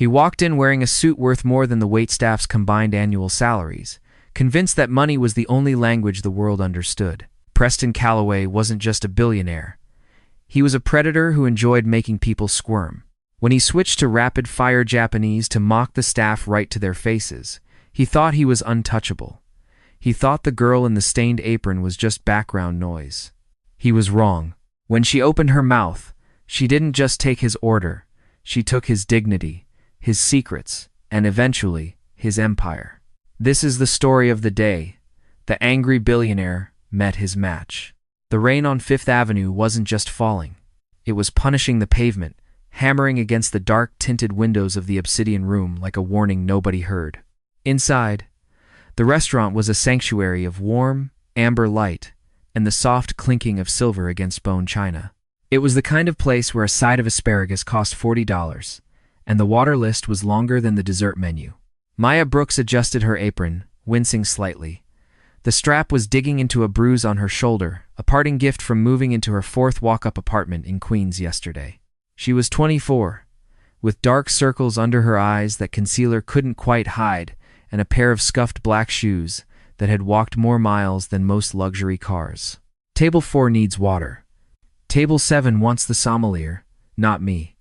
He walked in wearing a suit worth more than the waitstaff's combined annual salaries, convinced that money was the only language the world understood. Preston Calloway wasn't just a billionaire. He was a predator who enjoyed making people squirm. When he switched to rapid-fire Japanese to mock the staff right to their faces, he thought he was untouchable. He thought the girl in the stained apron was just background noise. He was wrong. When she opened her mouth, she didn't just take his order. She took his dignity, his secrets, and eventually, his empire. This is the story of the day. The angry billionaire met his match. The rain on Fifth Avenue wasn't just falling. It was punishing the pavement, hammering against the dark-tinted windows of the obsidian room like a warning nobody heard. Inside, the restaurant was a sanctuary of warm, amber light and the soft clinking of silver against bone china. It was the kind of place where a side of asparagus cost $40, and the water list was longer than the dessert menu. Maya Brooks adjusted her apron, wincing slightly. The strap was digging into a bruise on her shoulder, a parting gift from moving into her fourth walk-up apartment in Queens yesterday. She was 24, with dark circles under her eyes that concealer couldn't quite hide, and a pair of scuffed black shoes that had walked more miles than most luxury cars. Table 4 needs water. Table 7 wants the sommelier, not me.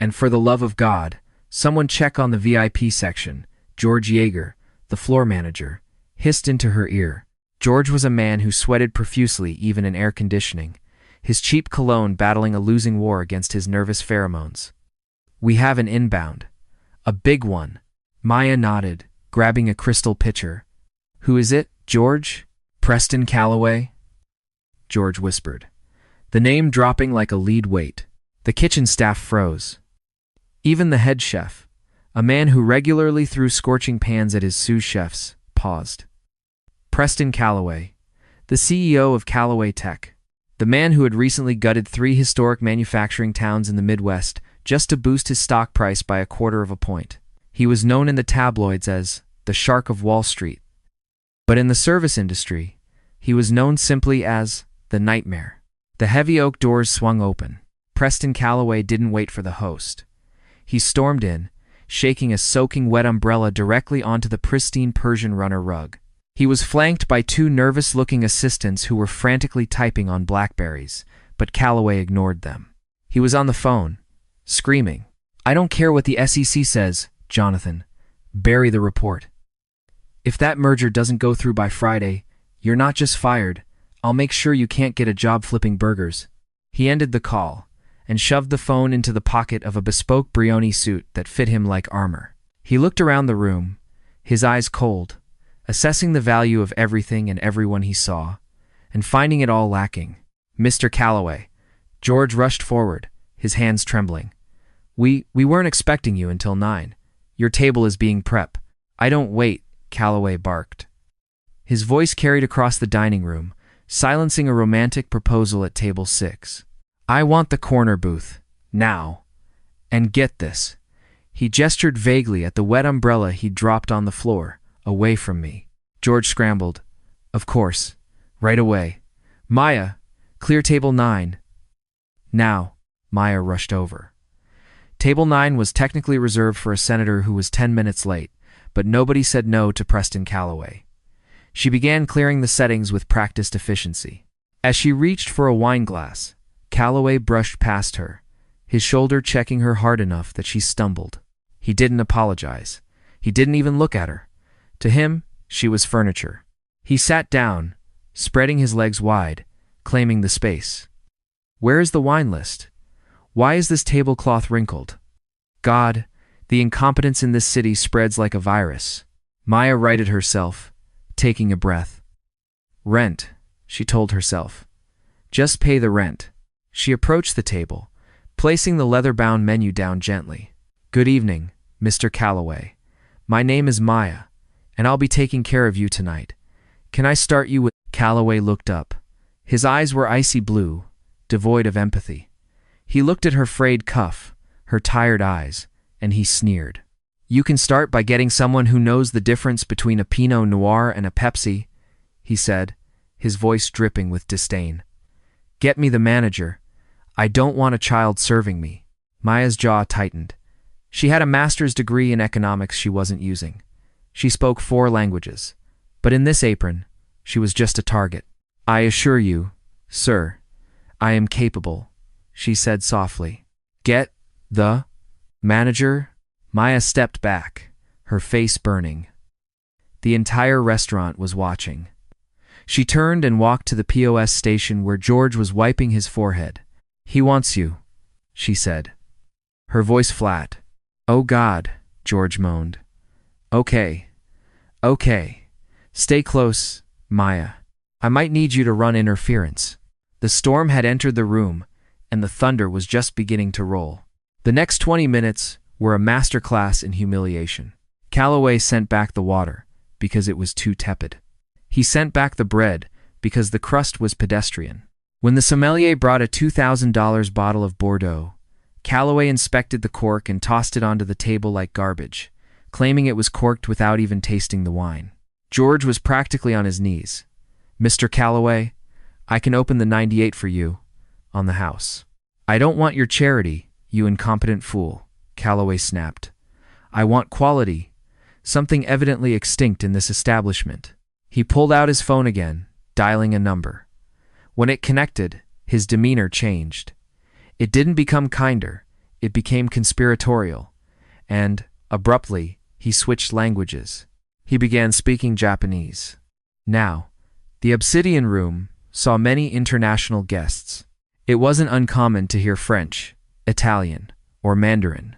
And for the love of God, someone check on the VIP section. George Yeager, the floor manager, hissed into her ear. George was a man who sweated profusely even in air conditioning, his cheap cologne battling a losing war against his nervous pheromones. We have an inbound. A big one. Maya nodded, grabbing a crystal pitcher. Who is it, George? Preston Calloway? George whispered, the name dropping like a lead weight. The kitchen staff froze. Even the head chef, a man who regularly threw scorching pans at his sous chefs, paused. Preston Calloway, the CEO of Calloway Tech, the man who had recently gutted 3 historic manufacturing towns in the Midwest just to boost his stock price by 1/4 of a point. He was known in the tabloids as the Shark of Wall Street. But in the service industry, he was known simply as the Nightmare. The heavy oak doors swung open. Preston Calloway didn't wait for the host. He stormed in, shaking a soaking wet umbrella directly onto the pristine Persian runner rug. He was flanked by 2 nervous-looking assistants who were frantically typing on BlackBerries, but Calloway ignored them. He was on the phone, screaming, I don't care what the SEC says, Jonathan. Bury the report. If that merger doesn't go through by Friday, you're not just fired, I'll make sure you can't get a job flipping burgers. He ended the call and shoved the phone into the pocket of a bespoke Brioni suit that fit him like armor. He looked around the room, his eyes cold, assessing the value of everything and everyone he saw, and finding it all lacking. Mr. Calloway. George rushed forward, his hands trembling. We weren't expecting you until 9. Your table is being prep. I don't wait, Calloway barked. His voice carried across the dining room, silencing a romantic proposal at table 6. I want the corner booth, now. And get this. He gestured vaguely at the wet umbrella he'd dropped on the floor, away from me. George scrambled. Of course. Right away. Maya, clear table 9. Now. Maya rushed over. Table 9 was technically reserved for a senator who was 10 minutes late, but nobody said no to Preston Calloway. She began clearing the settings with practiced efficiency. As she reached for a wine glass, Calloway brushed past her, his shoulder checking her hard enough that she stumbled. He didn't apologize. He didn't even look at her. To him, she was furniture. He sat down, spreading his legs wide, claiming the space. Where is the wine list? Why is this tablecloth wrinkled? God, the incompetence in this city spreads like a virus. Maya righted herself, taking a breath. Rent, she told herself. Just pay the rent. She approached the table, placing the leather-bound menu down gently. Good evening, Mr. Calloway. My name is Maya, and I'll be taking care of you tonight. Can I start you with... Calloway looked up. His eyes were icy blue, devoid of empathy. He looked at her frayed cuff, her tired eyes, and he sneered. You can start by getting someone who knows the difference between a Pinot Noir and a Pepsi, he said, his voice dripping with disdain. Get me the manager. I don't want a child serving me. Maya's jaw tightened. She had a master's degree in economics she wasn't using. She spoke 4 languages. But in this apron, she was just a target. "I assure you, sir, I am capable," she said softly. "Get the manager?" Maya stepped back, her face burning. The entire restaurant was watching. She turned and walked to the POS station where George was wiping his forehead. "He wants you," she said, her voice flat. "Oh God," George moaned. Okay. Stay close, Maya. I might need you to run interference." The storm had entered the room, and the thunder was just beginning to roll. The next 20 minutes were a masterclass in humiliation. Calloway sent back the water, because it was too tepid. He sent back the bread, because the crust was pedestrian. When the sommelier brought a $2,000 bottle of Bordeaux, Calloway inspected the cork and tossed it onto the table like garbage, claiming it was corked without even tasting the wine. George was practically on his knees. "Mr. Calloway, I can open the 98 for you, on the house." "I don't want your charity, you incompetent fool," Calloway snapped. "I want quality, something evidently extinct in this establishment." He pulled out his phone again, dialing a number. When it connected, his demeanor changed. It didn't become kinder, it became conspiratorial, and, abruptly, he switched languages. He began speaking Japanese. Now, the Obsidian Room saw many international guests. It wasn't uncommon to hear French, Italian, or Mandarin.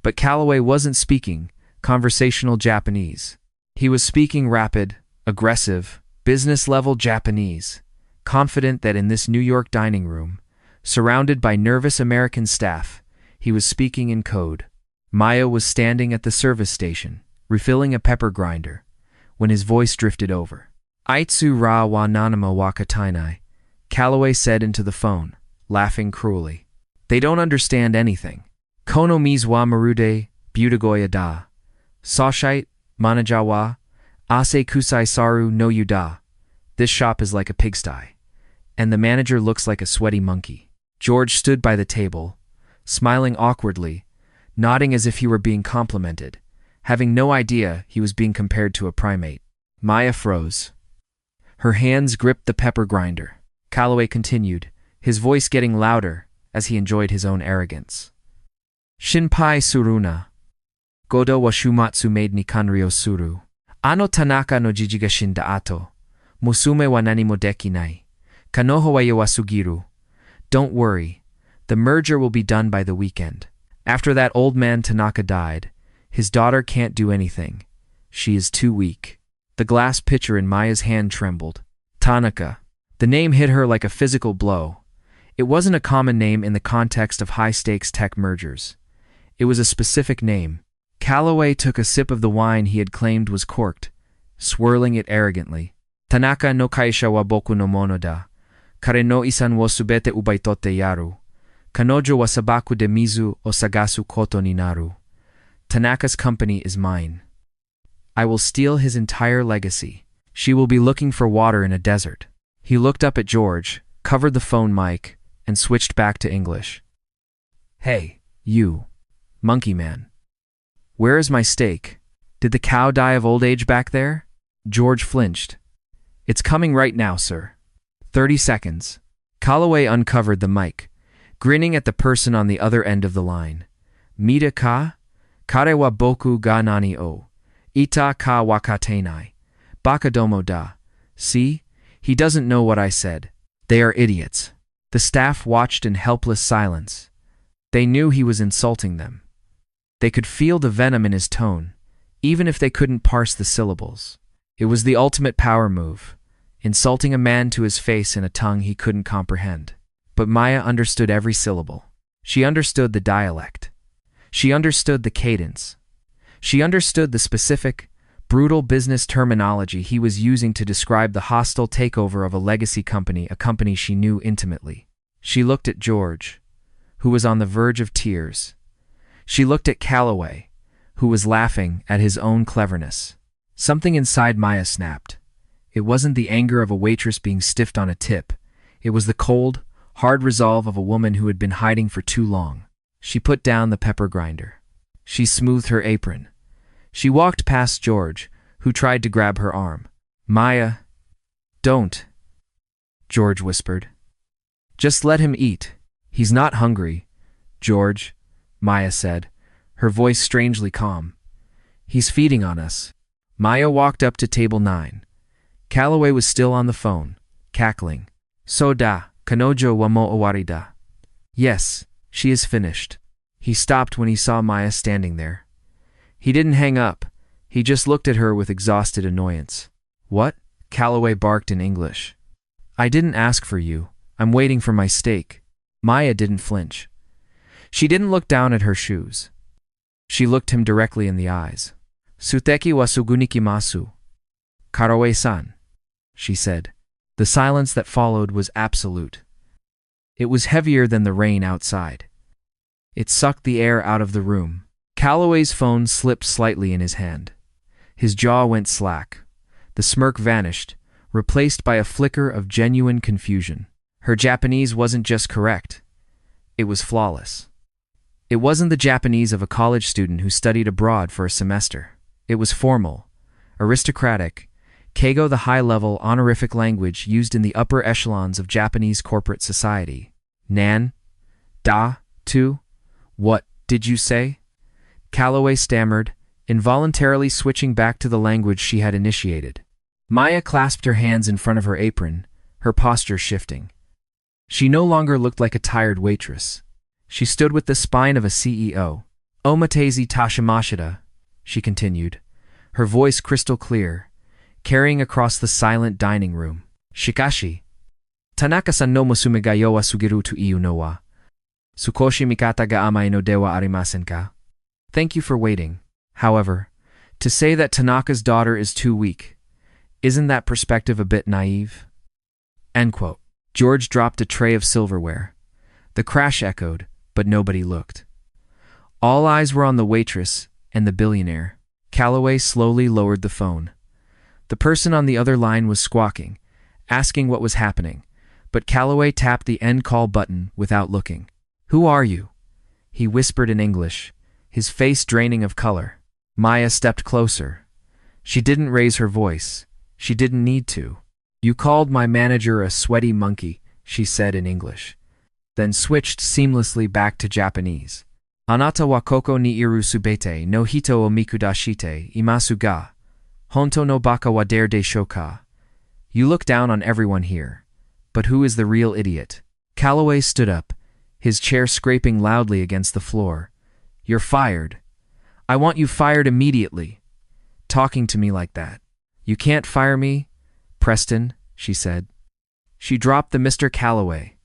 But Calloway wasn't speaking conversational Japanese. He was speaking rapid, aggressive, business-level Japanese, confident that in this New York dining room, surrounded by nervous American staff, he was speaking in code. Maya was standing at the service station, refilling a pepper grinder, when his voice drifted over. "Aitsu ra wa nanama wakatainai," Calloway said into the phone, laughing cruelly. "They don't understand anything. Kono mizwa marude, butagoya da. Sashite, manajawa, ase kusai saru no yuda. This shop is like a pigsty. And the manager looks like a sweaty monkey." George stood by the table, smiling awkwardly, nodding as if he were being complimented, having no idea he was being compared to a primate. Maya froze. Her hands gripped the pepper grinder. Calloway continued, his voice getting louder as he enjoyed his own arrogance. "Shinpai suruna. Godo wa shumatsu made ni kanryo suru. Ano Tanaka no jijiga shinda ato. Musume wa nani mo dekinai. Kanoho wa yawasugiru. Don't worry, the merger will be done by the weekend. After that old man Tanaka died, his daughter can't do anything. She is too weak." The glass pitcher in Maya's hand trembled. Tanaka. The name hit her like a physical blow. It wasn't a common name in the context of high-stakes tech mergers. It was a specific name. Calloway took a sip of the wine he had claimed was corked, swirling it arrogantly. "Tanaka no kaisha wa boku no mono da. Kare no isan wo subete ubaitote yaru. Kanojo wa sabaku de mizu o sagasu koto ni naru. Tanaka's company is mine. I will steal his entire legacy. She will be looking for water in a desert." He looked up at George, covered the phone mic, and switched back to English. "Hey, you, monkey man. Where is my steak? Did the cow die of old age back there?" George flinched. "It's coming right now, sir." 30 seconds. Calloway uncovered the mic, grinning at the person on the other end of the line. "Mita ka? Kare wa boku ga nani o. Ita ka wakatenai. Bakadomo da. See? He doesn't know what I said. They are idiots." The staff watched in helpless silence. They knew he was insulting them. They could feel the venom in his tone, even if they couldn't parse the syllables. It was the ultimate power move, insulting a man to his face in a tongue he couldn't comprehend. But Maya understood every syllable. She understood the dialect. She understood the cadence. She understood the specific, brutal business terminology he was using to describe the hostile takeover of a legacy company, a company she knew intimately. She looked at George, who was on the verge of tears. She looked at Calloway, who was laughing at his own cleverness. Something inside Maya snapped. It wasn't the anger of a waitress being stiffed on a tip. It was the cold, hard resolve of a woman who had been hiding for too long. She put down the pepper grinder. She smoothed her apron. She walked past George, who tried to grab her arm. Maya, don't, George whispered. Just let him eat. He's not hungry, George, Maya said, her voice strangely calm. He's feeding on us. Maya walked up to table 9. Calloway was still on the phone, cackling. Soda, kanojo wa mo awarida. Yes, she is finished. He stopped when he saw Maya standing there. He didn't hang up. He just looked at her with exhausted annoyance. What? Calloway barked in English. I didn't ask for you. I'm waiting for my steak. Maya didn't flinch. She didn't look down at her shoes. She looked him directly in the eyes. Suteki wa sugunikimasu. Calloway-san, she said. The silence that followed was absolute. It was heavier than the rain outside. It sucked the air out of the room. Calloway's phone slipped slightly in his hand. His jaw went slack. The smirk vanished, replaced by a flicker of genuine confusion. Her Japanese wasn't just correct. It was flawless. It wasn't the Japanese of a college student who studied abroad for a semester. It was formal, aristocratic, keigo, the high-level, honorific language used in the upper echelons of Japanese corporate society. Nan? Da? Tu? What did you say? Calloway stammered, involuntarily switching back to the language she had initiated. Maya clasped her hands in front of her apron, her posture shifting. She no longer looked like a tired waitress. She stood with the spine of a CEO. Omatezi tashimashita, she continued, her voice crystal clear, carrying across the silent dining room. Shikashi. Tanaka-san no musume ga yo wa sugiru to iu no wa. Sukoshi mikata ga amae no de wa arimasen ka? Thank you for waiting. However, to say that Tanaka's daughter is too weak, isn't that perspective a bit naive? End quote. George dropped a tray of silverware. The crash echoed, but nobody looked. All eyes were on the waitress and the billionaire. Calloway slowly lowered the phone. The person on the other line was squawking, asking what was happening, but Calloway tapped the end call button without looking. Who are you? He whispered in English, his face draining of color. Maya stepped closer. She didn't raise her voice. She didn't need to. You called my manager a sweaty monkey, she said in English, then switched seamlessly back to Japanese. Anata wa koko ni iru subete no hito o mikudashite imasu ga. Honto no baka wa dare de shoka. You look down on everyone here. But who is the real idiot? Calloway stood up, his chair scraping loudly against the floor. You're fired. I want you fired immediately. Talking to me like that. You can't fire me, Preston, she said. She dropped the Mr. Calloway,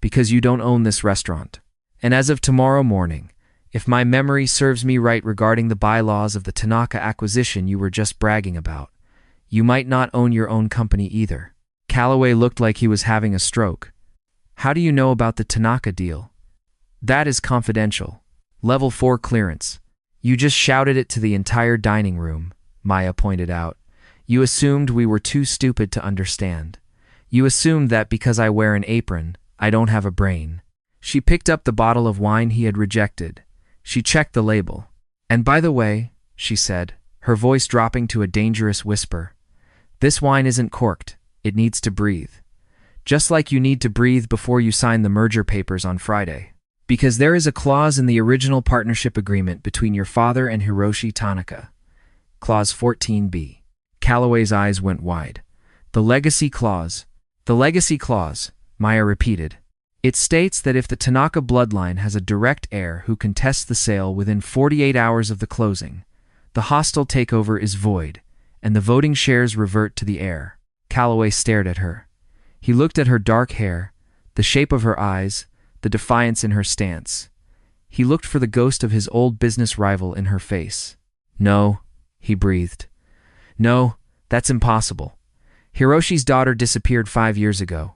because you don't own this restaurant. And as of tomorrow morning, if my memory serves me right regarding the bylaws of the Tanaka acquisition you were just bragging about, you might not own your own company either. Calloway looked like he was having a stroke. How do you know about the Tanaka deal? That is confidential. Level 4 clearance. You just shouted it to the entire dining room, Maya pointed out. You assumed we were too stupid to understand. You assumed that because I wear an apron, I don't have a brain. She picked up the bottle of wine he had rejected. She checked the label. And by the way, she said, her voice dropping to a dangerous whisper, this wine isn't corked. It needs to breathe. Just like you need to breathe before you sign the merger papers on Friday. Because there is a clause in the original partnership agreement between your father and Hiroshi Tanaka. Clause 14b. Calloway's eyes went wide. The legacy clause. The legacy clause, Maya repeated. It states that if the Tanaka bloodline has a direct heir who contests the sale within 48 hours of the closing, the hostile takeover is void, and the voting shares revert to the heir. Calloway stared at her. He looked at her dark hair, the shape of her eyes, the defiance in her stance. He looked for the ghost of his old business rival in her face. No, he breathed. No, that's impossible. Hiroshi's daughter disappeared 5 years ago.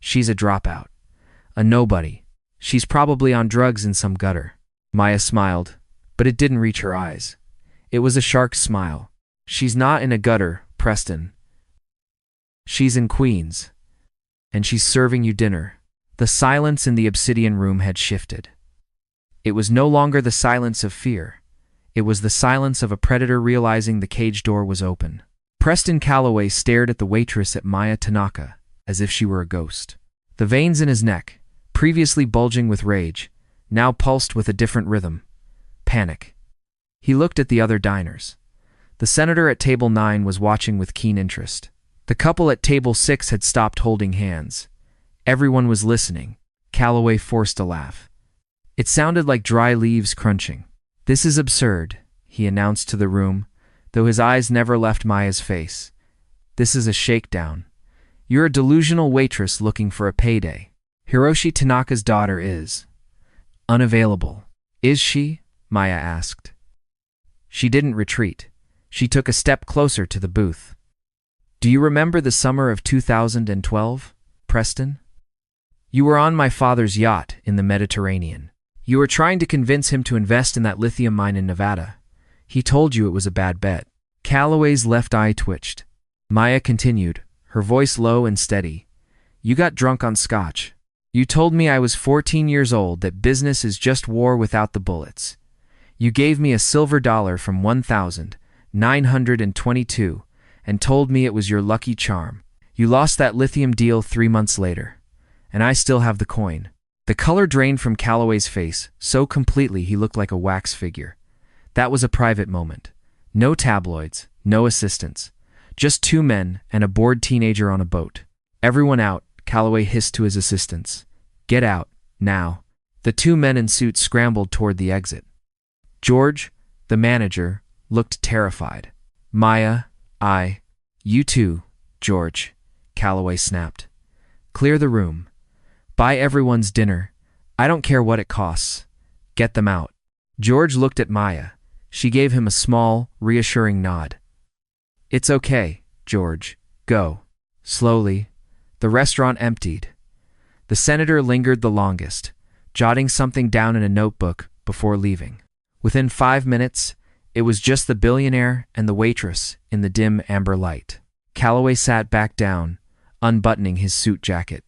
She's a dropout. A nobody. She's probably on drugs in some gutter. Maya smiled, but it didn't reach her eyes. It was a shark's smile. She's not in a gutter, Preston. She's in Queens. And she's serving you dinner. The silence in the obsidian room had shifted. It was no longer the silence of fear. It was the silence of a predator realizing the cage door was open. Preston Calloway stared at the waitress at Maya Tanaka, as if she were a ghost. The veins in his neck, previously bulging with rage, now pulsed with a different rhythm. Panic. He looked at the other diners. The senator at table 9 was watching with keen interest. The couple at table 6 had stopped holding hands. Everyone was listening. Calloway forced a laugh. It sounded like dry leaves crunching. "This is absurd," he announced to the room, though his eyes never left Maya's face. "This is a shakedown. You're a delusional waitress looking for a payday. Hiroshi Tanaka's daughter is unavailable." "Is she?" Maya asked. She didn't retreat. She took a step closer to the booth. "Do you remember the summer of 2012, Preston? You were on my father's yacht in the Mediterranean. You were trying to convince him to invest in that lithium mine in Nevada. He told you it was a bad bet." Calloway's left eye twitched. Maya continued, her voice low and steady. "You got drunk on scotch. You told me I was 14 years old, that business is just war without the bullets. You gave me a silver dollar from 1,922 and told me it was your lucky charm. You lost that lithium deal 3 months later, and I still have the coin." The color drained from Calloway's face so completely he looked like a wax figure. That was a private moment. No tabloids, no assistants. Just 2 men and a bored teenager on a boat. "Everyone out," Calloway hissed to his assistants. "Get out, now." The 2 men in suits scrambled toward the exit. George, the manager, looked terrified. "Maya, you too, George," Calloway snapped. "Clear the room. Buy everyone's dinner. I don't care what it costs. Get them out." George looked at Maya. She gave him a small, reassuring nod. "It's okay, George. Go." Slowly, the restaurant emptied. The senator lingered the longest, jotting something down in a notebook before leaving. Within 5 minutes, it was just the billionaire and the waitress in the dim amber light. Calloway sat back down, unbuttoning his suit jacket.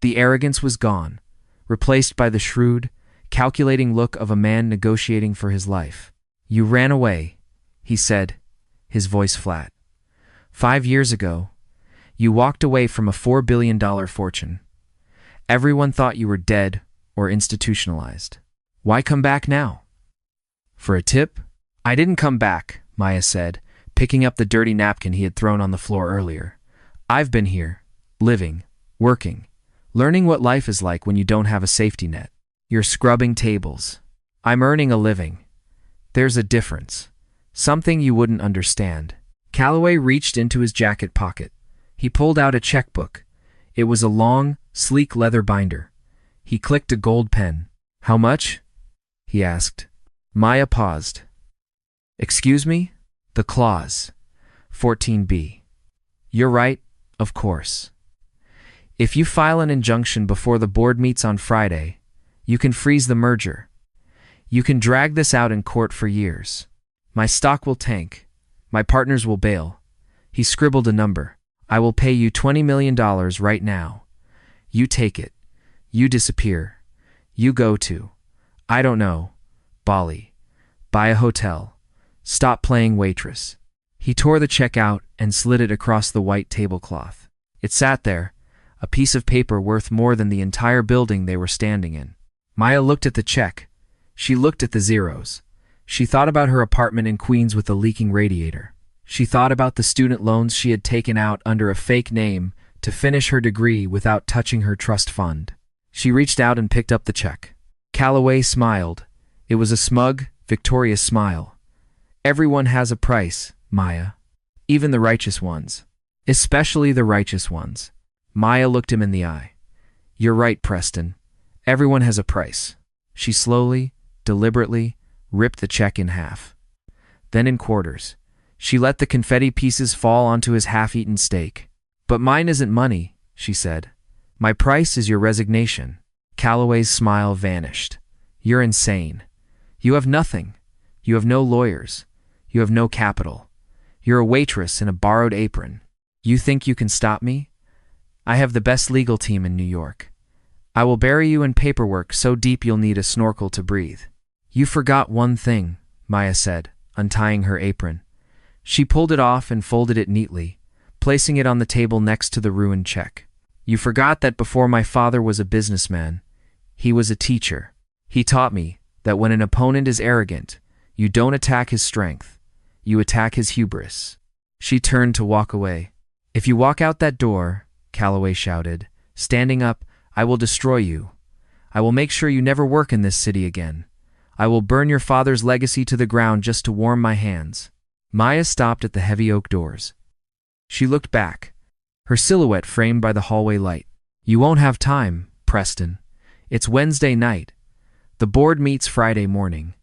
The arrogance was gone, replaced by the shrewd, calculating look of a man negotiating for his life. "You ran away," he said, his voice flat. "5 years ago, you walked away from a $4 billion fortune. Everyone thought you were dead or institutionalized. Why come back now? For a tip?" "I didn't come back," Maya said, picking up the dirty napkin he had thrown on the floor earlier. "I've been here, living, working, learning what life is like when you don't have a safety net. You're scrubbing tables. I'm earning a living. There's a difference. Something you wouldn't understand." Calloway reached into his jacket pocket. He pulled out a checkbook. It was a long, sleek leather binder. He clicked a gold pen. "How much?" he asked. Maya paused. "Excuse me?" "The clause. 14B. You're right, of course. If you file an injunction before the board meets on Friday, you can freeze the merger. You can drag this out in court for years. My stock will tank. My partners will bail." He scribbled a number. "I will pay you $20 million right now. You take it. You disappear. You go to, I don't know, Bali. Buy a hotel. Stop playing waitress." He tore the check out and slid it across the white tablecloth. It sat there, a piece of paper worth more than the entire building they were standing in. Maya looked at the check. She looked at the zeros. She thought about her apartment in Queens with the leaking radiator. She thought about the student loans she had taken out under a fake name to finish her degree without touching her trust fund. She reached out and picked up the check. Calloway smiled. It was a smug, victorious smile. "Everyone has a price, Maya. Even the righteous ones. Especially the righteous ones." Maya looked him in the eye. "You're right, Preston. Everyone has a price." She slowly, deliberately, ripped the check in half. Then in quarters. She let the confetti pieces fall onto his half-eaten steak. "But mine isn't money," she said. "My price is your resignation." Calloway's smile vanished. "You're insane. You have nothing. You have no lawyers. You have no capital. You're a waitress in a borrowed apron. You think you can stop me? I have the best legal team in New York. I will bury you in paperwork so deep you'll need a snorkel to breathe." "You forgot one thing," Maya said, untying her apron. She pulled it off and folded it neatly, placing it on the table next to the ruined check. You forgot that before my father was a businessman, he was a teacher. He taught me that when an opponent is arrogant, you don't attack his strength, you attack his hubris. She turned to walk away. If you walk out that door, Calloway shouted, standing up, I will destroy you. I will make sure you never work in this city again. I will burn your father's legacy to the ground just to warm my hands. Maya stopped at the heavy oak doors. She looked back, her silhouette framed by the hallway light. You won't have time, Preston. It's Wednesday night. The board meets Friday morning.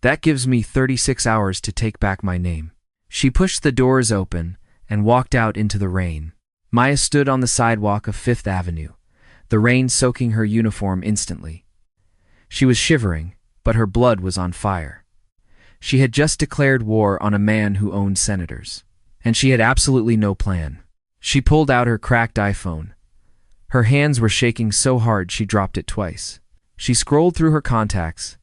That gives me 36 hours to take back my name. She pushed the doors open and walked out into the rain. Maya stood on the sidewalk of Fifth Avenue, the rain soaking her uniform instantly. She was shivering, but her blood was on fire. She had just declared war on a man who owned senators, and she had absolutely no plan. She pulled out her cracked iPhone. Her hands were shaking so hard she dropped it twice. She scrolled through her contacts,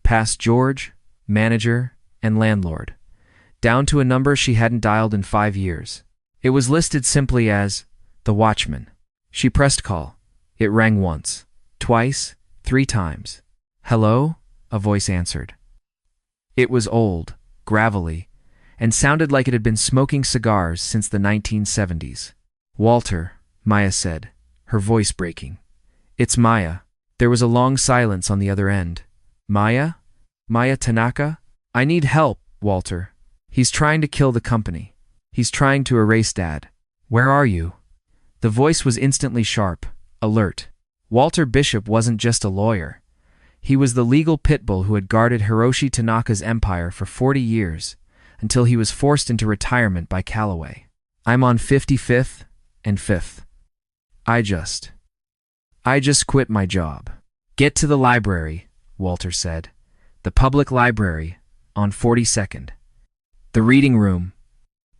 past George, manager, and landlord, down to a number she hadn't dialed in 5 years. It was listed simply as The Watchman. She pressed call. It rang once, twice, 3 times. Hello? A voice answered. It was old, gravelly, and sounded like it had been smoking cigars since the 1970s. Walter, Maya said, her voice breaking. It's Maya. There was a long silence on the other end. Maya? Maya Tanaka? I need help, Walter. He's trying to kill the company. He's trying to erase Dad. Where are you? The voice was instantly sharp, alert. Walter Bishop wasn't just a lawyer. He was the legal pit bull who had guarded Hiroshi Tanaka's empire for 40 years, until he was forced into retirement by Calloway. I'm on 55th and 5th. I just quit my job. Get to the library, Walter said. The public library, on 42nd. The reading room.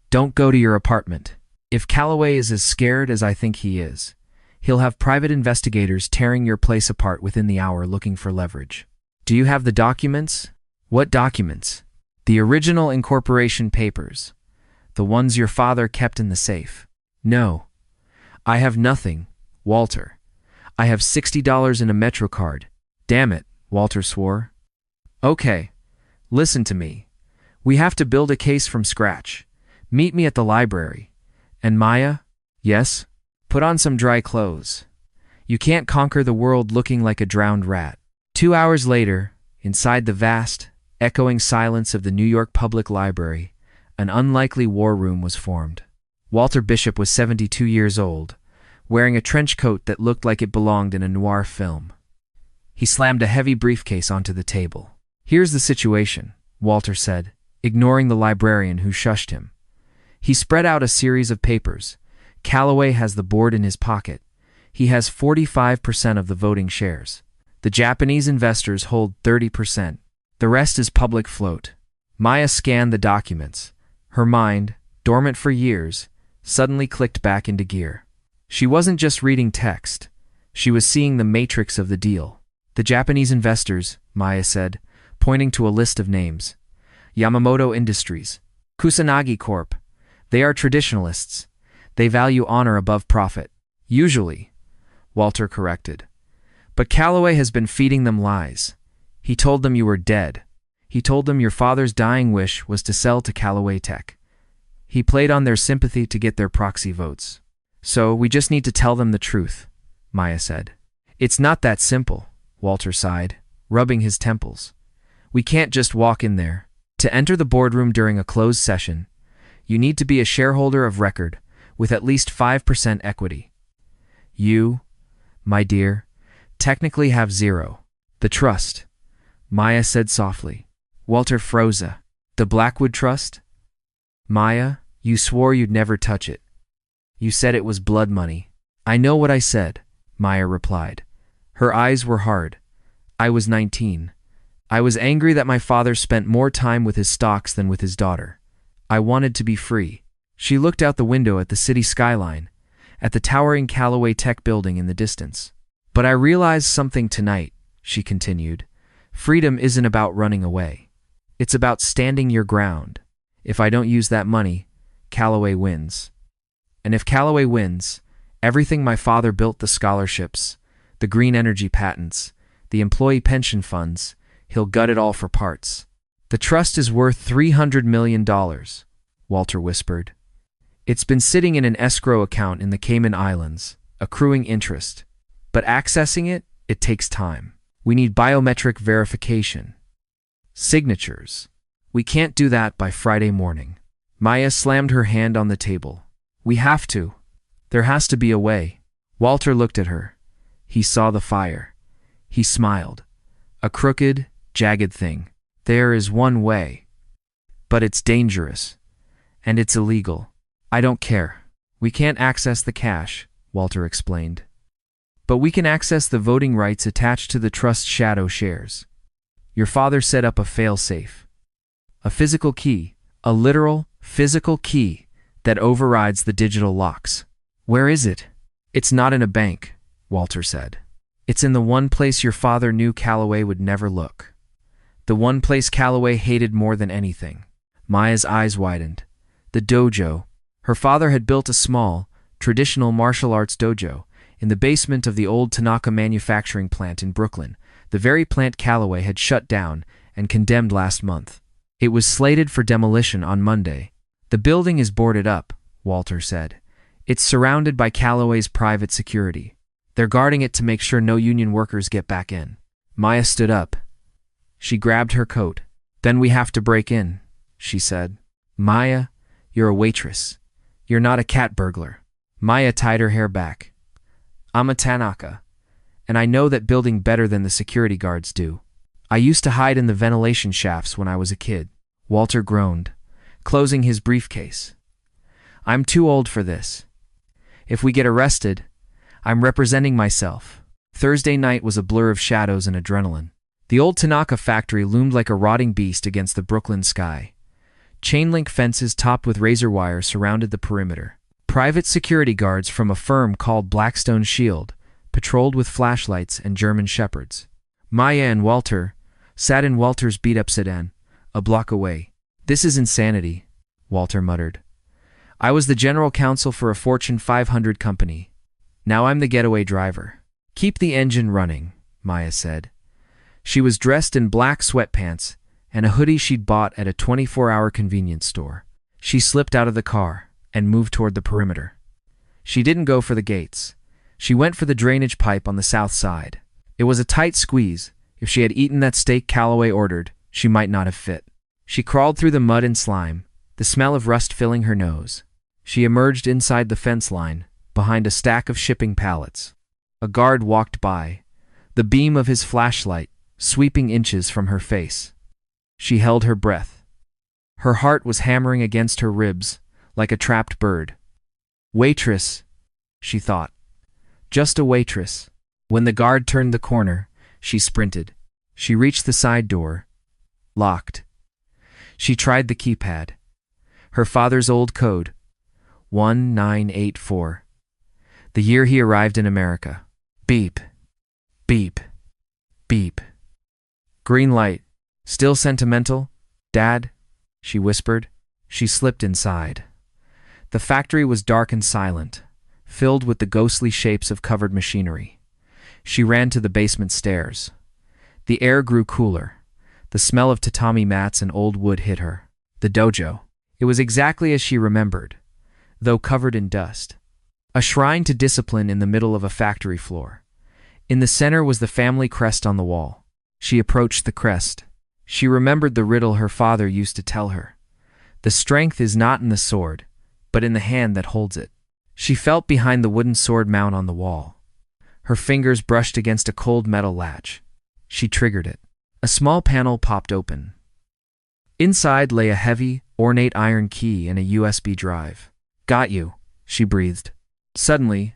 Don't go to your apartment. If Calloway is as scared as I think he is, he'll have private investigators tearing your place apart within the hour looking for leverage. Do you have the documents? What documents? The original incorporation papers. The ones your father kept in the safe. No. I have nothing, Walter. I have $60 in a MetroCard. Damn it, Walter swore. Okay. Listen to me. We have to build a case from scratch. Meet me at the library. And Maya? Yes? Put on some dry clothes. You can't conquer the world looking like a drowned rat. 2 hours later, inside the vast, echoing silence of the New York Public Library, an unlikely war room was formed. Walter Bishop was 72 years old, wearing a trench coat that looked like it belonged in a noir film. He slammed a heavy briefcase onto the table. Here's the situation, Walter said, ignoring the librarian who shushed him. He spread out a series of papers. Calloway has the board in his pocket. He has 45% of the voting shares. The Japanese investors hold 30%. The rest is public float. Maya scanned the documents. Her mind, dormant for years, suddenly clicked back into gear. She wasn't just reading text. She was seeing the matrix of the deal. The Japanese investors, Maya said, pointing to a list of names. Yamamoto Industries. Kusanagi Corp. They are traditionalists. They value honor above profit. Usually, Walter corrected. But Calloway has been feeding them lies. He told them you were dead. He told them your father's dying wish was to sell to Calloway Tech. He played on their sympathy to get their proxy votes. So we just need to tell them the truth, Maya said. It's not that simple, Walter sighed, rubbing his temples. We can't just walk in there. To enter the boardroom during a closed session, you need to be a shareholder of record with at least 5% equity. You, my dear, technically have 0. The trust, Maya said softly. Walter froze. The Blackwood Trust? Maya, you swore you'd never touch it. You said it was blood money. I know what I said, Maya replied. Her eyes were hard. I was 19. I was angry that my father spent more time with his stocks than with his daughter. I wanted to be free. She looked out the window at the city skyline, at the towering Calloway Tech building in the distance. But I realized something tonight, she continued. Freedom isn't about running away. It's about standing your ground. If I don't use that money, Calloway wins. And if Calloway wins, everything my father built, the scholarships, the green energy patents, the employee pension funds, he'll gut it all for parts. The trust is worth $300 million, Walter whispered. It's been sitting in an escrow account in the Cayman Islands, accruing interest. But accessing it, it takes time. We need biometric verification. Signatures. We can't do that by Friday morning. Maya slammed her hand on the table. We have to. There has to be a way. Walter looked at her. He saw the fire. He smiled. A crooked, jagged thing. There is one way. But it's dangerous. And it's illegal. I don't care. We can't access the cash, Walter explained. But we can access the voting rights attached to the trust's shadow shares. Your father set up a fail-safe. A physical key, a literal, physical key that overrides the digital locks. Where is it? It's not in a bank, Walter said. It's in the one place your father knew Calloway would never look. The one place Calloway hated more than anything. Maya's eyes widened. The dojo. Her father had built a small, traditional martial arts dojo in the basement of the old Tanaka manufacturing plant in Brooklyn, the very plant Calloway had shut down and condemned last month. It was slated for demolition on Monday. The building is boarded up, Walter said. It's surrounded by Calloway's private security. They're guarding it to make sure no union workers get back in. Maya stood up. She grabbed her coat. Then we have to break in, she said. Maya, you're a waitress. You're not a cat burglar. Maya tied her hair back. I'm a Tanaka, and I know that building better than the security guards do. I used to hide in the ventilation shafts when I was a kid. Walter groaned, closing his briefcase. I'm too old for this. If we get arrested, I'm representing myself. Thursday night was a blur of shadows and adrenaline. The old Tanaka factory loomed like a rotting beast against the Brooklyn sky. Chain-link fences topped with razor wire surrounded the perimeter. Private security guards from a firm called Blackstone Shield patrolled with flashlights and German shepherds. Maya and Walter sat in Walter's beat-up sedan, a block away. This is insanity, Walter muttered. I was the general counsel for a Fortune 500 company. Now I'm the getaway driver. Keep the engine running, Maya said. She was dressed in black sweatpants and a hoodie she'd bought at a 24-hour convenience store. She slipped out of the car and moved toward the perimeter. She didn't go for the gates. She went for the drainage pipe on the south side. It was a tight squeeze. If she had eaten that steak Calloway ordered, she might not have fit. She crawled through the mud and slime, the smell of rust filling her nose. She emerged inside the fence line, behind a stack of shipping pallets. A guard walked by, the beam of his flashlight sweeping inches from her face. She held her breath. Her heart was hammering against her ribs, like a trapped bird. Waitress, she thought. Just a waitress. When the guard turned the corner, she sprinted. She reached the side door. Locked. She tried the keypad. Her father's old code. 1984. The year he arrived in America. Beep. Beep. Beep. Green light. Still sentimental, Dad? She whispered. She slipped inside. The factory was dark and silent, filled with the ghostly shapes of covered machinery. She ran to the basement stairs. The air grew cooler. The smell of tatami mats and old wood hit her. The dojo. It was exactly as she remembered, though covered in dust. A shrine to discipline in the middle of a factory floor. In the center was the family crest on the wall. She approached the crest. She remembered the riddle her father used to tell her. The strength is not in the sword, but in the hand that holds it. She felt behind the wooden sword mount on the wall. Her fingers brushed against a cold metal latch. She triggered it. A small panel popped open. Inside lay a heavy, ornate iron key and a USB drive. Got you, she breathed. Suddenly,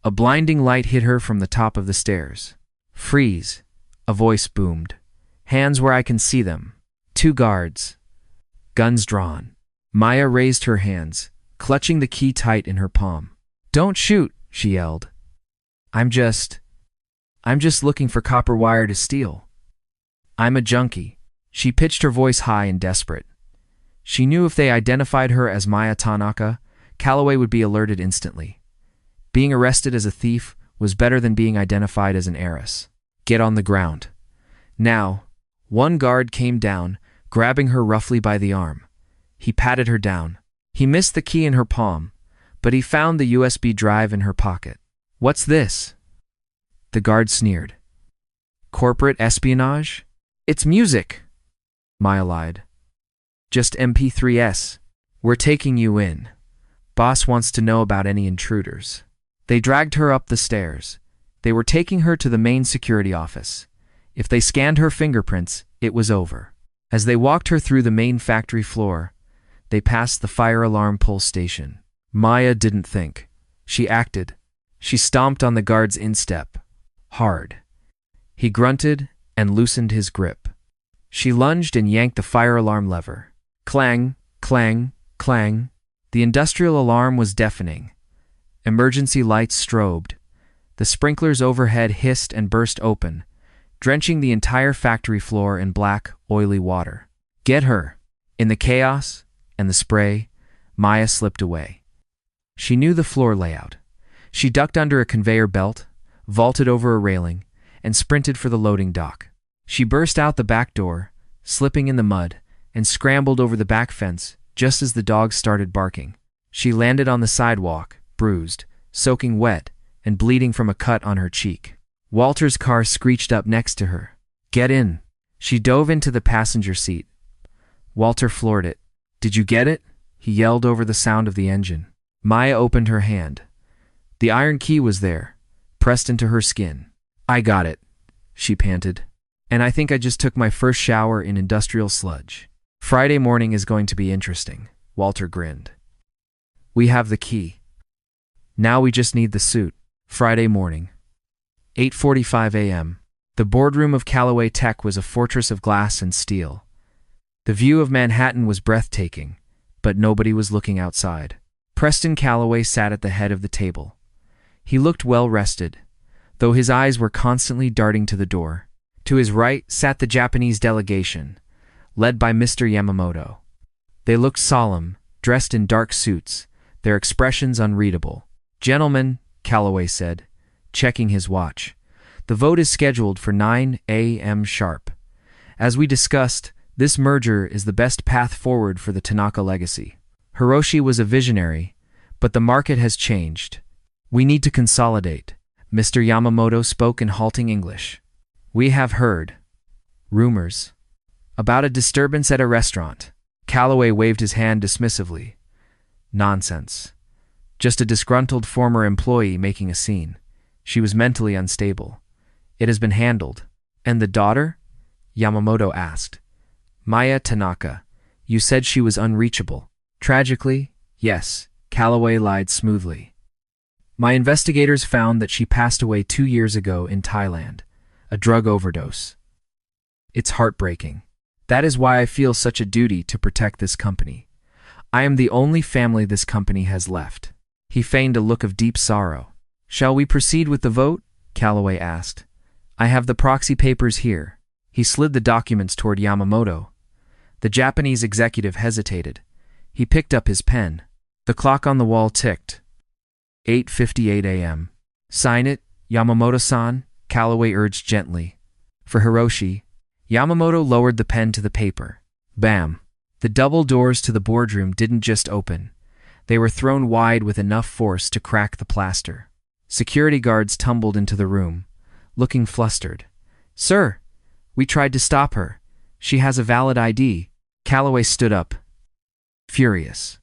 a blinding light hit her from the top of the stairs. Freeze, a voice boomed. Hands where I can see them. 2 guards. Guns drawn. Maya raised her hands, clutching the key tight in her palm. Don't shoot, she yelled. I'm just looking for copper wire to steal. I'm a junkie. She pitched her voice high and desperate. She knew if they identified her as Maya Tanaka, Calloway would be alerted instantly. Being arrested as a thief was better than being identified as an heiress. Get on the ground. Now. One guard came down, grabbing her roughly by the arm. He patted her down. He missed the key in her palm, but he found the USB drive in her pocket. What's this? The guard sneered. Corporate espionage? It's music, Maya lied. Just MP3s. We're taking you in. Boss wants to know about any intruders. They dragged her up the stairs. They were taking her to the main security office. If they scanned her fingerprints, it was over. As they walked her through the main factory floor, they passed the fire alarm pole station. Maya didn't think. She acted. She stomped on the guard's instep. Hard. He grunted and loosened his grip. She lunged and yanked the fire alarm lever. Clang, clang, clang. The industrial alarm was deafening. Emergency lights strobed. The sprinklers overhead hissed and burst open, drenching the entire factory floor in black, oily water. Get her! In the chaos and the spray, Maya slipped away. She knew the floor layout. She ducked under a conveyor belt, vaulted over a railing, and sprinted for the loading dock. She burst out the back door, slipping in the mud, and scrambled over the back fence just as the dogs started barking. She landed on the sidewalk, bruised, soaking wet, and bleeding from a cut on her cheek. Walter's car screeched up next to her. Get in. She dove into the passenger seat. Walter floored it. Did you get it? He yelled over the sound of the engine. Maya opened her hand. The iron key was there, pressed into her skin. I got it, she panted. And I think I just took my first shower in industrial sludge. Friday morning is going to be interesting, Walter grinned. We have the key. Now we just need the suit. Friday morning. 8:45 a.m. The boardroom of Calloway Tech was a fortress of glass and steel. The view of Manhattan was breathtaking, but nobody was looking outside. Preston Calloway sat at the head of the table. He looked well-rested, though his eyes were constantly darting to the door. To his right sat the Japanese delegation, led by Mr. Yamamoto. They looked solemn, dressed in dark suits, their expressions unreadable. Gentlemen, Calloway said, checking his watch. The vote is scheduled for 9 a.m. sharp. As we discussed, this merger is the best path forward for the Tanaka legacy. Hiroshi was a visionary, but the market has changed. We need to consolidate. Mr. Yamamoto spoke in halting English. We have heard rumors about a disturbance at a restaurant. Calloway waved his hand dismissively. Nonsense. Just a disgruntled former employee making a scene. She was mentally unstable. It has been handled. And the daughter? Yamamoto asked. Maya Tanaka. You said she was unreachable. Tragically, yes, Calloway lied smoothly. My investigators found that she passed away 2 years ago in Thailand, a drug overdose. It's heartbreaking. That is why I feel such a duty to protect this company. I am the only family this company has left. He feigned a look of deep sorrow. Shall we proceed with the vote? Calloway asked. I have the proxy papers here. He slid the documents toward Yamamoto. The Japanese executive hesitated. He picked up his pen. The clock on the wall ticked. 8:58 a.m. Sign it, Yamamoto-san, Calloway urged gently. For Hiroshi, Yamamoto lowered the pen to the paper. Bam! The double doors to the boardroom didn't just open. They were thrown wide with enough force to crack the plaster. Security guards tumbled into the room, looking flustered. Sir, we tried to stop her. She has a valid ID. Calloway stood up, furious.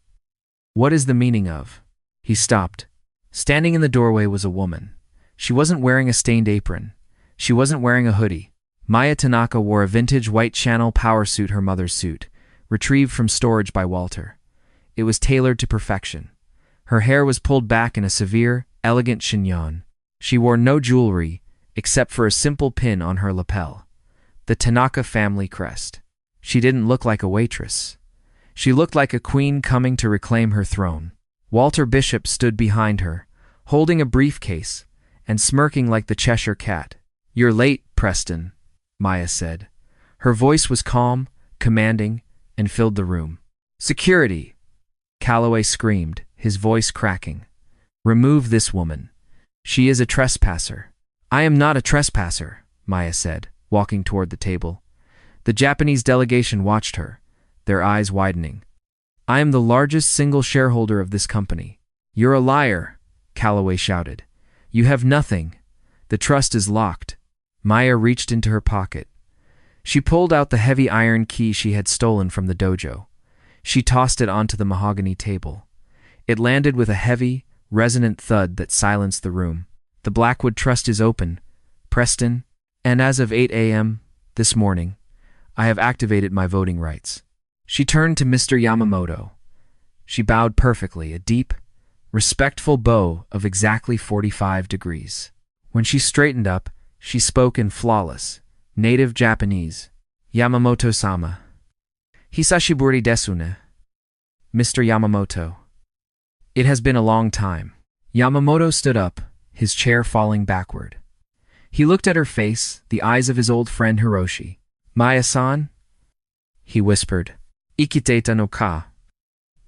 What is the meaning of? He stopped. Standing in the doorway was a woman. She wasn't wearing a stained apron. She wasn't wearing a hoodie. Maya Tanaka wore a vintage white Channel power suit, her mother's suit, retrieved from storage by Walter. It was tailored to perfection. Her hair was pulled back in a severe, elegant chignon. She wore no jewelry, except for a simple pin on her lapel. The Tanaka family crest. She didn't look like a waitress. She looked like a queen coming to reclaim her throne. Walter Bishop stood behind her, holding a briefcase, and smirking like the Cheshire Cat. You're late, Preston, Maya said. Her voice was calm, commanding, and filled the room. "Security!" Calloway screamed, his voice cracking. "Remove this woman. She is a trespasser." "I am not a trespasser," Maya said, walking toward the table. The Japanese delegation watched her, their eyes widening. "I am the largest single shareholder of this company." "You're a liar," Calloway shouted. "You have nothing. The trust is locked." Maya reached into her pocket. She pulled out the heavy iron key she had stolen from the dojo. She tossed it onto the mahogany table. It landed with a heavy, resonant thud that silenced the room. "The Blackwood Trust is open, Preston, and as of 8 a.m. this morning, I have activated my voting rights." She turned to Mr. Yamamoto. She bowed perfectly, a deep, respectful bow of exactly 45 degrees. When she straightened up, she spoke in flawless, native Japanese. "Yamamoto-sama. Hisashiburi desu ne. Mr. Yamamoto. It has been a long time." Yamamoto stood up, his chair falling backward. He looked at her face, the eyes of his old friend Hiroshi. "Maya-san?" he whispered. "Ikiteta no ka."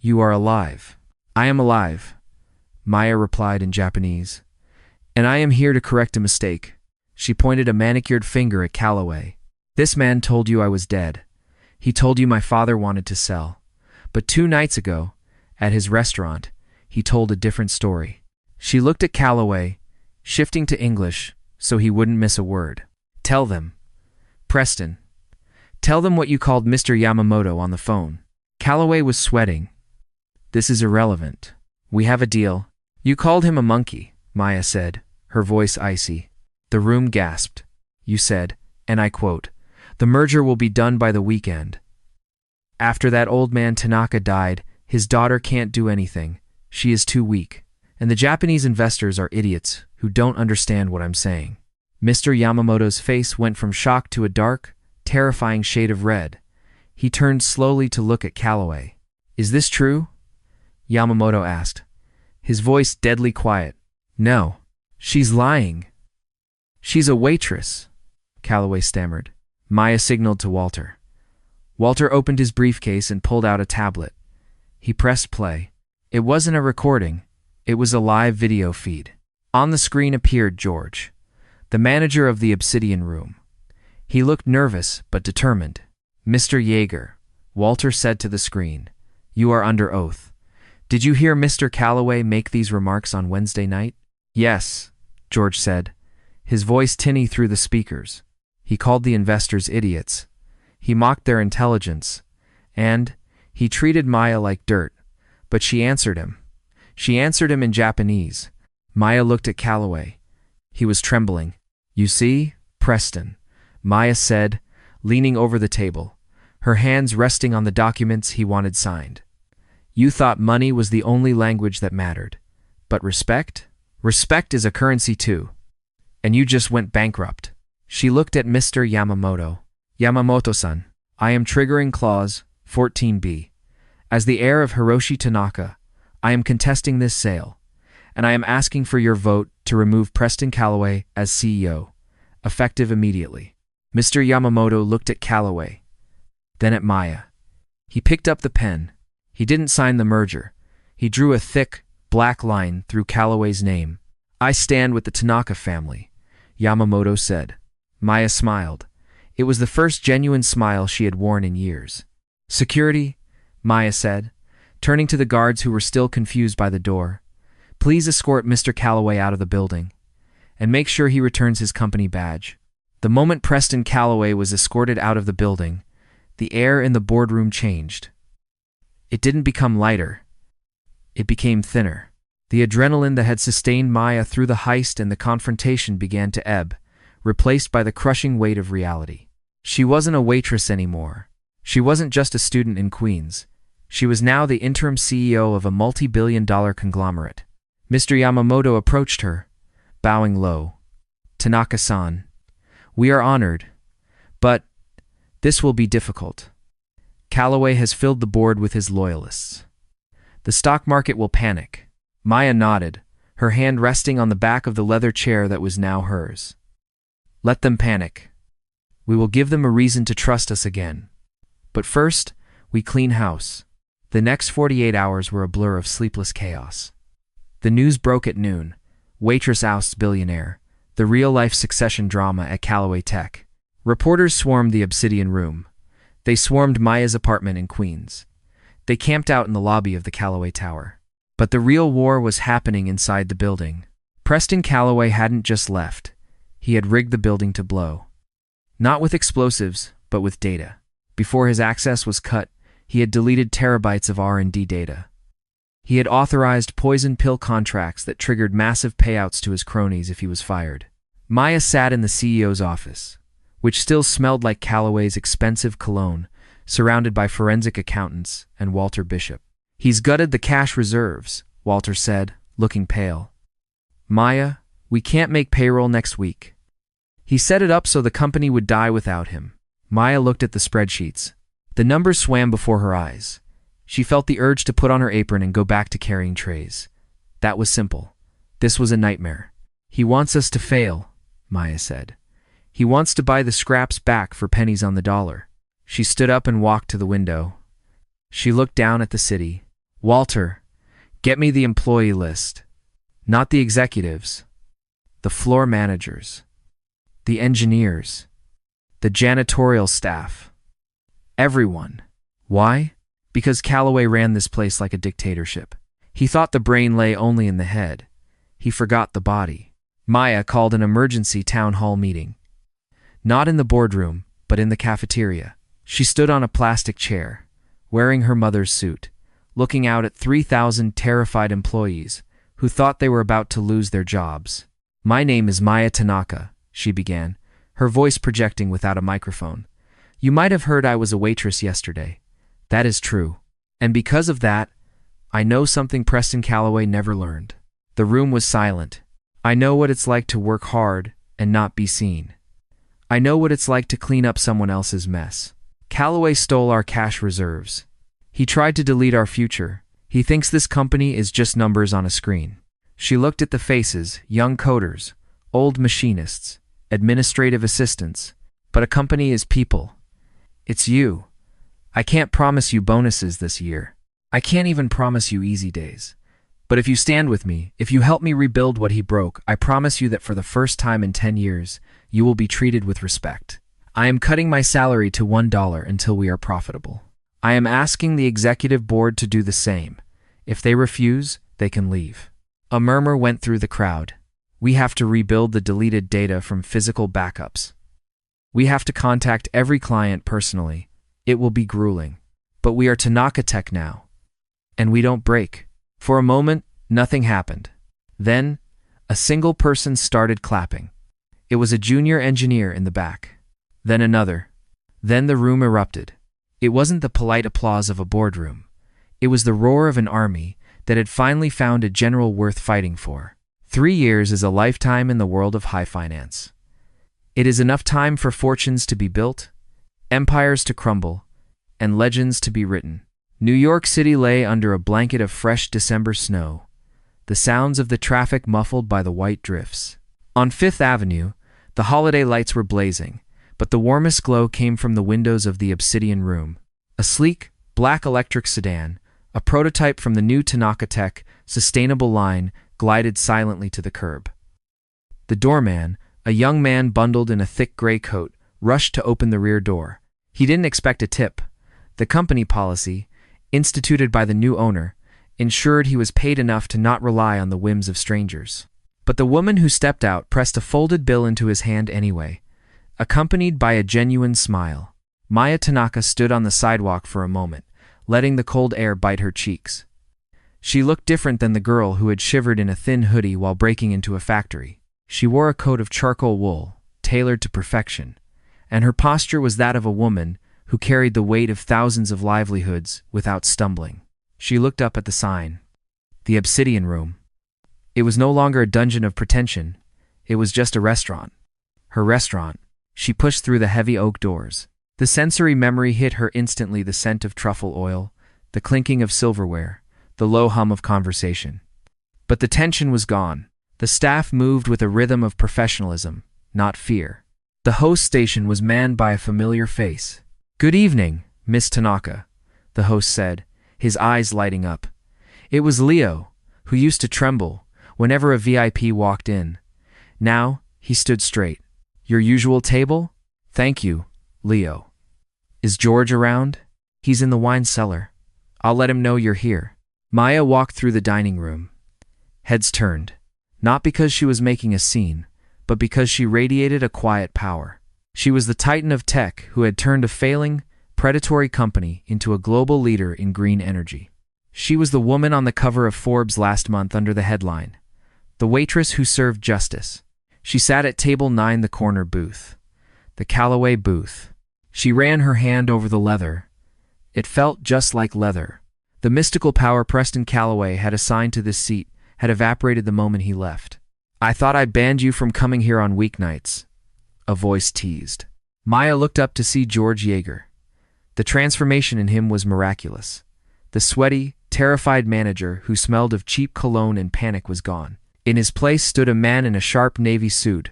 "You are alive." "I am alive," Maya replied in Japanese. "And I am here to correct a mistake." She pointed a manicured finger at Calloway. "This man told you I was dead. He told you my father wanted to sell. But 2 nights ago, at his restaurant, he told a different story." She looked at Calloway, shifting to English so he wouldn't miss a word. "Tell them. Preston. Tell them what you called Mr. Yamamoto on the phone." Calloway was sweating. "This is irrelevant. We have a deal." "You called him a monkey," Maya said, her voice icy. The room gasped. "You said, and I quote, 'The merger will be done by the weekend.' After that old man Tanaka died, his daughter can't do anything. She is too weak. And the Japanese investors are idiots who don't understand what I'm saying." Mr. Yamamoto's face went from shock to a dark, terrifying shade of red. He turned slowly to look at Calloway. "Is this true?" Yamamoto asked, his voice deadly quiet. "No. She's lying." "She's a waitress," Calloway stammered. Maya signaled to Walter. Walter opened his briefcase and pulled out a tablet. He pressed play. It wasn't a recording. It was a live video feed. On the screen appeared George, the manager of the Obsidian Room. He looked nervous but determined. "Mr. Yeager," Walter said to the screen, "you are under oath. Did you hear Mr. Calloway make these remarks on Wednesday night?" "Yes," George said, his voice tinny through the speakers. He called the investors idiots. He mocked their intelligence. And he treated Maya like dirt. But she answered him. She answered him in Japanese. Maya looked at Calloway. He was trembling. "You see, Preston," Maya said, leaning over the table, her hands resting on the documents he wanted signed. "You thought money was the only language that mattered. But respect? Respect is a currency too. And you just went bankrupt." She looked at Mr. Yamamoto. "Yamamoto-san, I am triggering clause 14B. As the heir of Hiroshi Tanaka, I am contesting this sale, and I am asking for your vote to remove Preston Calloway as CEO, effective immediately." Mr. Yamamoto looked at Calloway, then at Maya. He picked up the pen. He didn't sign the merger. He drew a thick, black line through Calloway's name. "I stand with the Tanaka family," Yamamoto said. Maya smiled. It was the first genuine smile she had worn in years. "Security," Maya said, turning to the guards who were still confused by the door. "Please escort Mr. Calloway out of the building, and make sure he returns his company badge." The moment Preston Calloway was escorted out of the building, the air in the boardroom changed. It didn't become lighter. It became thinner. The adrenaline that had sustained Maya through the heist and the confrontation began to ebb, replaced by the crushing weight of reality. She wasn't a waitress anymore. She wasn't just a student in Queens. She was now the interim CEO of a multi-billion-dollar conglomerate. Mr. Yamamoto approached her, bowing low. "Tanaka-san, we are honored, but this will be difficult. Calloway has filled the board with his loyalists. The stock market will panic." Maya nodded, her hand resting on the back of the leather chair that was now hers. "Let them panic. We will give them a reason to trust us again. But first, we clean house. The next 48 hours were a blur of sleepless chaos. The news broke at noon. Waitress ousts Billionaire, the real-life succession drama at Callaway Tech. Reporters swarmed the Obsidian Room. They swarmed Maya's apartment in Queens. They camped out in the lobby of the Callaway Tower. But the real war was happening inside the building. Preston Callaway hadn't just left. He had rigged the building to blow. Not with explosives, but with data. Before his access was cut, he had deleted terabytes of R&D data. He had authorized poison pill contracts that triggered massive payouts to his cronies if he was fired. Maya sat in the CEO's office, which still smelled like Callaway's expensive cologne, surrounded by forensic accountants and Walter Bishop. "He's gutted the cash reserves," Walter said, looking pale. "Maya, we can't make payroll next week." He set it up so the company would die without him. Maya looked at the spreadsheets. The numbers swam before her eyes. She felt the urge to put on her apron and go back to carrying trays. That was simple. This was a nightmare. "He wants us to fail," Maya said. "He wants to buy the scraps back for pennies on the dollar." She stood up and walked to the window. She looked down at the city. "Walter, get me the employee list. Not the executives. The floor managers. The engineers. The janitorial staff. Everyone." Why? Because Callaway ran this place like a dictatorship. He thought the brain lay only in the head. He forgot the body. Maya called an emergency town hall meeting. Not in the boardroom, but in the cafeteria. She stood on a plastic chair, wearing her mother's suit, looking out at 3,000 terrified employees who thought they were about to lose their jobs. "My name is Maya Tanaka," she began, her voice projecting without a microphone. "You might have heard I was a waitress yesterday. That is true. And because of that, I know something Preston Callaway never learned." The room was silent. "I know what it's like to work hard and not be seen. I know what it's like to clean up someone else's mess. Callaway stole our cash reserves. He tried to delete our future. He thinks this company is just numbers on a screen." She looked at the faces, young coders, old machinists, administrative assistants. "But a company is people. It's you. I can't promise you bonuses this year. I can't even promise you easy days. But if you stand with me, if you help me rebuild what he broke, I promise you that for the first time in 10 years, you will be treated with respect. I am cutting my salary to $1 until we are profitable. I am asking the executive board to do the same. If they refuse, they can leave." A murmur went through the crowd. "We have to rebuild the deleted data from physical backups. We have to contact every client personally. It will be grueling. But we are Tanaka Tech now. And we don't break." For a moment, nothing happened. Then, a single person started clapping. It was a junior engineer in the back. Then another. Then the room erupted. It wasn't the polite applause of a boardroom. It was the roar of an army that had finally found a general worth fighting for. 3 years is a lifetime in the world of high finance. It is enough time for fortunes to be built, empires to crumble, and legends to be written. New York City lay under a blanket of fresh December snow, the sounds of the traffic muffled by the white drifts. On Fifth Avenue, the holiday lights were blazing, but the warmest glow came from the windows of the Obsidian Room. A sleek, black electric sedan, a prototype from the new Tanaka Tech sustainable line, glided silently to the curb. The doorman, a young man bundled in a thick gray coat, rushed to open the rear door. He didn't expect a tip. The company policy, instituted by the new owner, ensured he was paid enough to not rely on the whims of strangers. But the woman who stepped out pressed a folded bill into his hand anyway, accompanied by a genuine smile. Maya Tanaka stood on the sidewalk for a moment, letting the cold air bite her cheeks. She looked different than the girl who had shivered in a thin hoodie while breaking into a factory. She wore a coat of charcoal wool, tailored to perfection, and her posture was that of a woman who carried the weight of thousands of livelihoods without stumbling. She looked up at the sign. The Obsidian Room. It was no longer a dungeon of pretension. It was just a restaurant. Her restaurant. She pushed through the heavy oak doors. The sensory memory hit her instantly: the scent of truffle oil, the clinking of silverware, the low hum of conversation. But the tension was gone. The staff moved with a rhythm of professionalism, not fear. The host station was manned by a familiar face. "Good evening, Miss Tanaka," the host said, his eyes lighting up. It was Leo, who used to tremble whenever a VIP walked in. Now, he stood straight. "Your usual table?" "Thank you, Leo." "Is George around?" "He's in the wine cellar." "I'll let him know you're here." Maya walked through the dining room. Heads turned, not because she was making a scene, but because she radiated a quiet power. She was the titan of tech who had turned a failing, predatory company into a global leader in green energy. She was the woman on the cover of Forbes last month under the headline, "The Waitress Who Served Justice." She sat at table 9, the corner booth. The Callaway booth. She ran her hand over the leather. It felt just like leather. The mystical power Preston Callaway had assigned to this seat had evaporated the moment he left. "I thought I banned you from coming here on weeknights," a voice teased. Maya looked up to see George Yeager. The transformation in him was miraculous. The sweaty, terrified manager who smelled of cheap cologne and panic was gone. In his place stood a man in a sharp navy suit,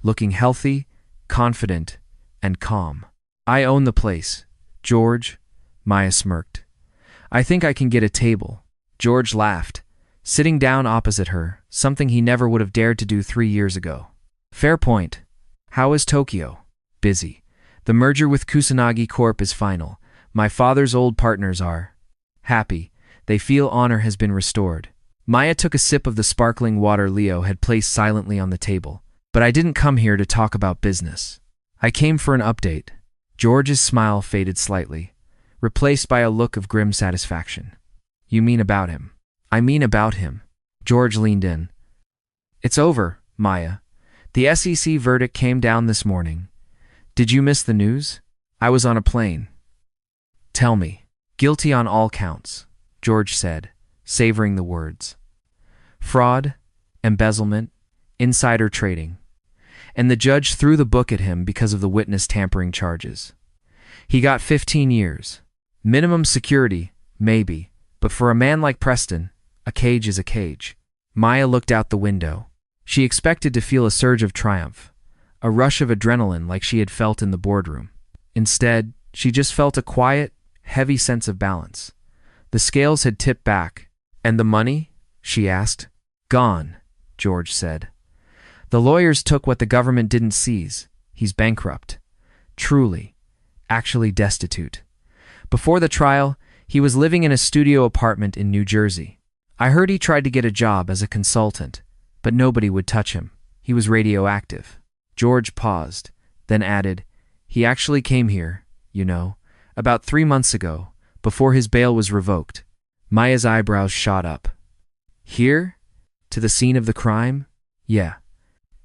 looking healthy, confident, and calm. "I own the place, George," Maya smirked. "I think I can get a table." George laughed, sitting down opposite her, something he never would have dared to do 3 years ago. "Fair point. How is Tokyo?" "Busy. The merger with Kusanagi Corp is final. My father's old partners are happy. They feel honor has been restored." Maya took a sip of the sparkling water Leo had placed silently on the table. "But I didn't come here to talk about business. I came for an update." George's smile faded slightly, replaced by a look of grim satisfaction. "You mean about him?" "I mean about him." George leaned in. "It's over, Maya. The SEC verdict came down this morning. Did you miss the news?" "I was on a plane." "Tell me." "Guilty on all counts," George said, savoring the words. "Fraud, embezzlement, insider trading." And the judge threw the book at him because of the witness tampering charges. He got 15 years. Minimum security, maybe, but for a man like Preston, a cage is a cage. Maya looked out the window. She expected to feel a surge of triumph, a rush of adrenaline like she had felt in the boardroom. Instead, she just felt a quiet, heavy sense of balance. The scales had tipped back. "And the money?" she asked. "Gone," George said. "The lawyers took what the government didn't seize. He's bankrupt. Truly, actually destitute. Before the trial, he was living in a studio apartment in New Jersey. I heard he tried to get a job as a consultant, but nobody would touch him. He was radioactive." George paused, then added, "He actually came here, you know, about 3 months ago, before his bail was revoked." Maya's eyebrows shot up. "Here? To the scene of the crime?" "Yeah."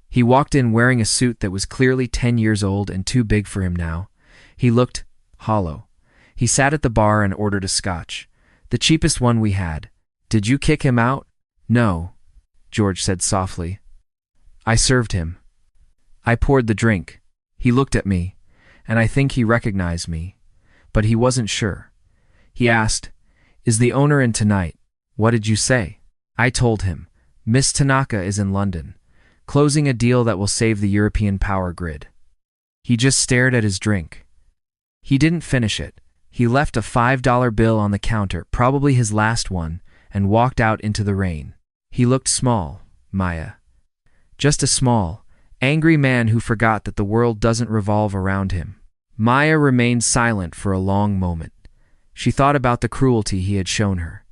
He walked in wearing a suit that was clearly 10 years old and too big for him now. He looked hollow. He sat at the bar and ordered a scotch, the cheapest one we had. "Did you kick him out?" "No," George said softly. "I served him. I poured the drink. He looked at me, and I think he recognized me, but he wasn't sure. He asked, 'Is the owner in tonight?' What did you say?" I told him, "Miss Tanaka is in London, closing a deal that will save the European power grid." He just stared at his drink. He didn't finish it. He left a $5 bill on the counter, probably his last one, and walked out into the rain. He looked small, Maya. Just a small, angry man who forgot that the world doesn't revolve around him. Maya remained silent for a long moment. She thought about the cruelty he had shown her.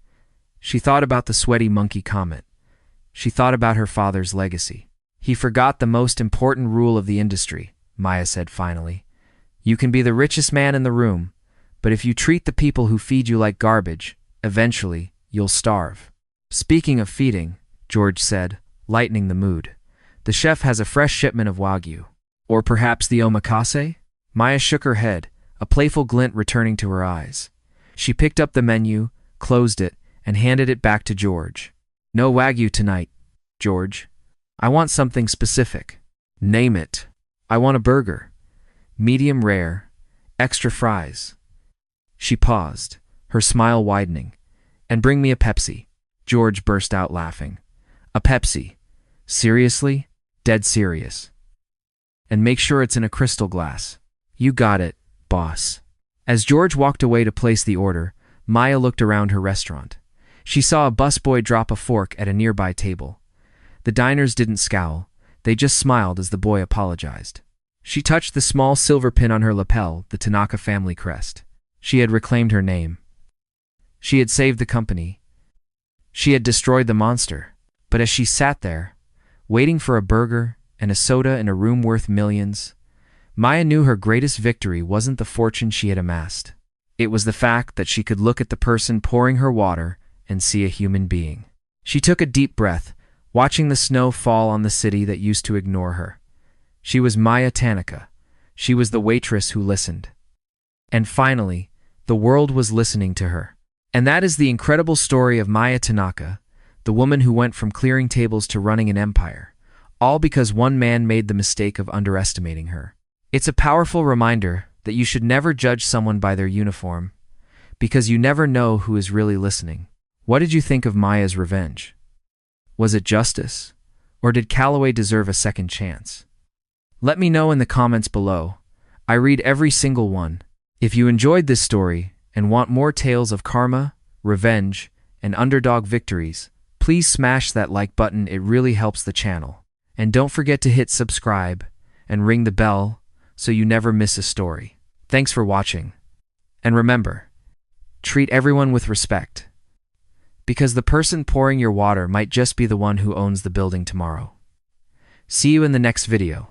She thought about the sweaty monkey comment. She thought about her father's legacy. "He forgot the most important rule of the industry," Maya said finally. "You can be the richest man in the room, but if you treat the people who feed you like garbage, eventually you'll starve." "Speaking of feeding," George said, lightening the mood, "the chef has a fresh shipment of Wagyu. Or perhaps the omakase?" Maya shook her head, a playful glint returning to her eyes. She picked up the menu, closed it, and handed it back to George. "No Wagyu tonight, George. I want something specific." "Name it." "I want a burger. Medium rare, extra fries." She paused, her smile widening. "And bring me a Pepsi." George burst out laughing. "A Pepsi? Seriously? Dead serious." And make sure it's in a crystal glass. You got it, boss. As George walked away to place the order, Maya looked around her restaurant. She saw a busboy drop a fork at a nearby table. The diners didn't scowl. They just smiled as the boy apologized. She touched the small silver pin on her lapel, the Tanaka family crest. She had reclaimed her name. She had saved the company. She had destroyed the monster. But as she sat there, waiting for a burger and a soda in a room worth millions, Maya knew her greatest victory wasn't the fortune she had amassed. It was the fact that she could look at the person pouring her water and see a human being. She took a deep breath, watching the snow fall on the city that used to ignore her. She was Maya Tanaka. She was the waitress who listened. And finally, the world was listening to her. And that is the incredible story of Maya Tanaka, the woman who went from clearing tables to running an empire, all because one man made the mistake of underestimating her. It's a powerful reminder that you should never judge someone by their uniform, because you never know who is really listening. What did you think of Maya's revenge? Was it justice? Or did Calloway deserve a second chance? Let me know in the comments below. I read every single one. If you enjoyed this story and want more tales of karma, revenge, and underdog victories, please smash that like button. It really helps the channel. And don't forget to hit subscribe and ring the bell so you never miss a story. Thanks for watching. And remember, treat everyone with respect, because the person pouring your water might just be the one who owns the building tomorrow. See you in the next video.